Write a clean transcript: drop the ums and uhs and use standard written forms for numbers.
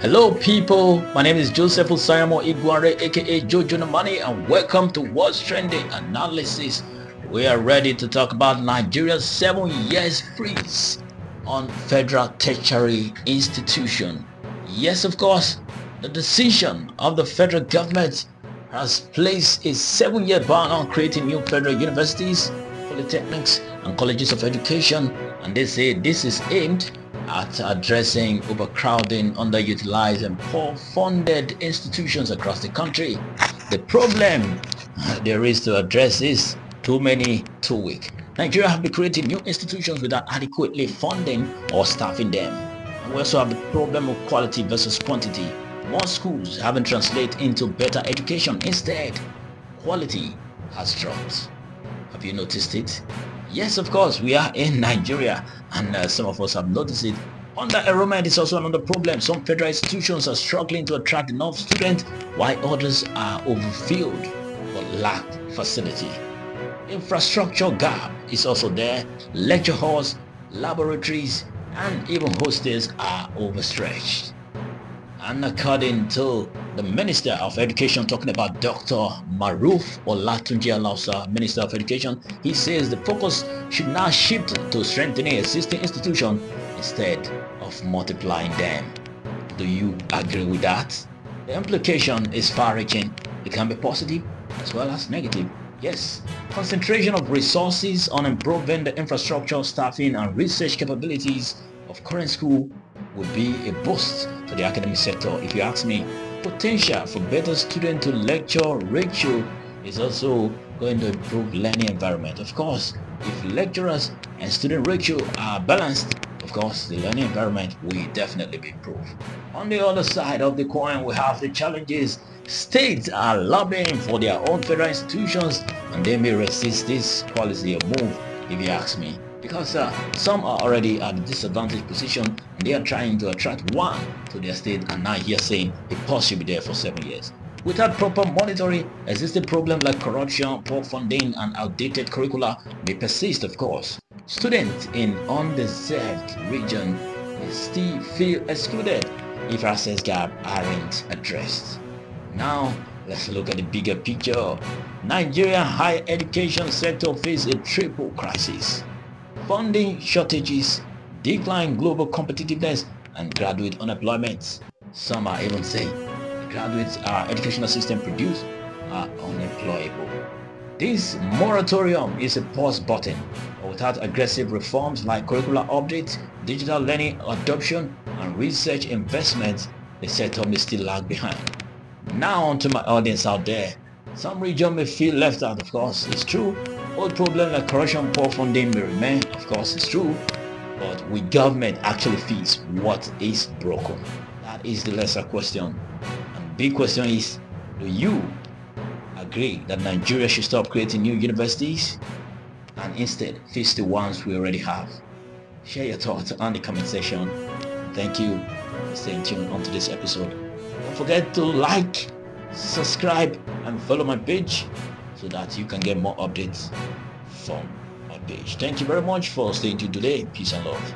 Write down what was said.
Hello people, my name is Joseph Usayamo Iguare aka Jojo Namani, and welcome to What's Trending Analysis. We are ready to talk about Nigeria's 7 years freeze on federal tertiary institution. Yes, of course, the decision of the federal government has placed a 7-year ban on creating new federal universities, polytechnics and colleges of education, and they say this is aimed at addressing overcrowding, underutilized and poor-funded institutions across the country. The problem there is to address is too many, too weak. Nigeria have been creating new institutions without adequately funding or staffing them. And we also have the problem of quality versus quantity. More schools haven't translated into better education. Instead, quality has dropped. Have you noticed it? Yes, of course, we are in Nigeria, and some of us have noticed it. Under-enrollment is also another problem. Some federal institutions are struggling to attract enough students, while others are overfilled but lack facility. Infrastructure gap is also there. Lecture halls, laboratories, and even hostels are overstretched. And according to the Minister of Education, talking about Dr. Maruf Olatunji Alausa, Minister of Education, he says the focus should now shift to strengthening existing institutions instead of multiplying them. Do you agree with that? The implication is far-reaching. It can be positive as well as negative. Yes, concentration of resources on improving the infrastructure, staffing, and research capabilities of current school would be a boost to the academic sector. If you ask me, potential for better student to lecture ratio is also going to improve learning environment. Of course, if lecturers and student ratio are balanced, of course, the learning environment will definitely be improved. On the other side of the coin, we have the challenges. States are lobbying for their own federal institutions, and they may resist this policy or move, if you ask me, because some are already at a disadvantaged position and they are trying to attract one to their state, and now here saying a pause should be there for 7 years. Without proper monitoring, existing problems like corruption, poor funding, and outdated curricula may persist, of course. Students in undeserved region may still feel excluded if access gaps aren't addressed. Now, let's look at the bigger picture. Nigerian higher education sector faces a triple crisis: funding shortages, decline global competitiveness, and graduate unemployment. Some are even saying the graduates our educational system produce are unemployable. This moratorium is a pause button, but without aggressive reforms like curricular updates, digital learning adoption, and research investments, the sector may still lag behind. Now on to my audience out there. Some region may feel left out, of course, it's true. Old problems like corruption, poor funding may remain, of course it's true. But will government actually fix what is broken? That is the lesser question. And the big question is, do you agree that Nigeria should stop creating new universities and instead fix the ones we already have? Share your thoughts on the comment section. Thank you for staying tuned on to this episode. Don't forget to like, subscribe, and follow my page so that you can get more updates from my page. Thank you very much for staying tuned today. Peace and love.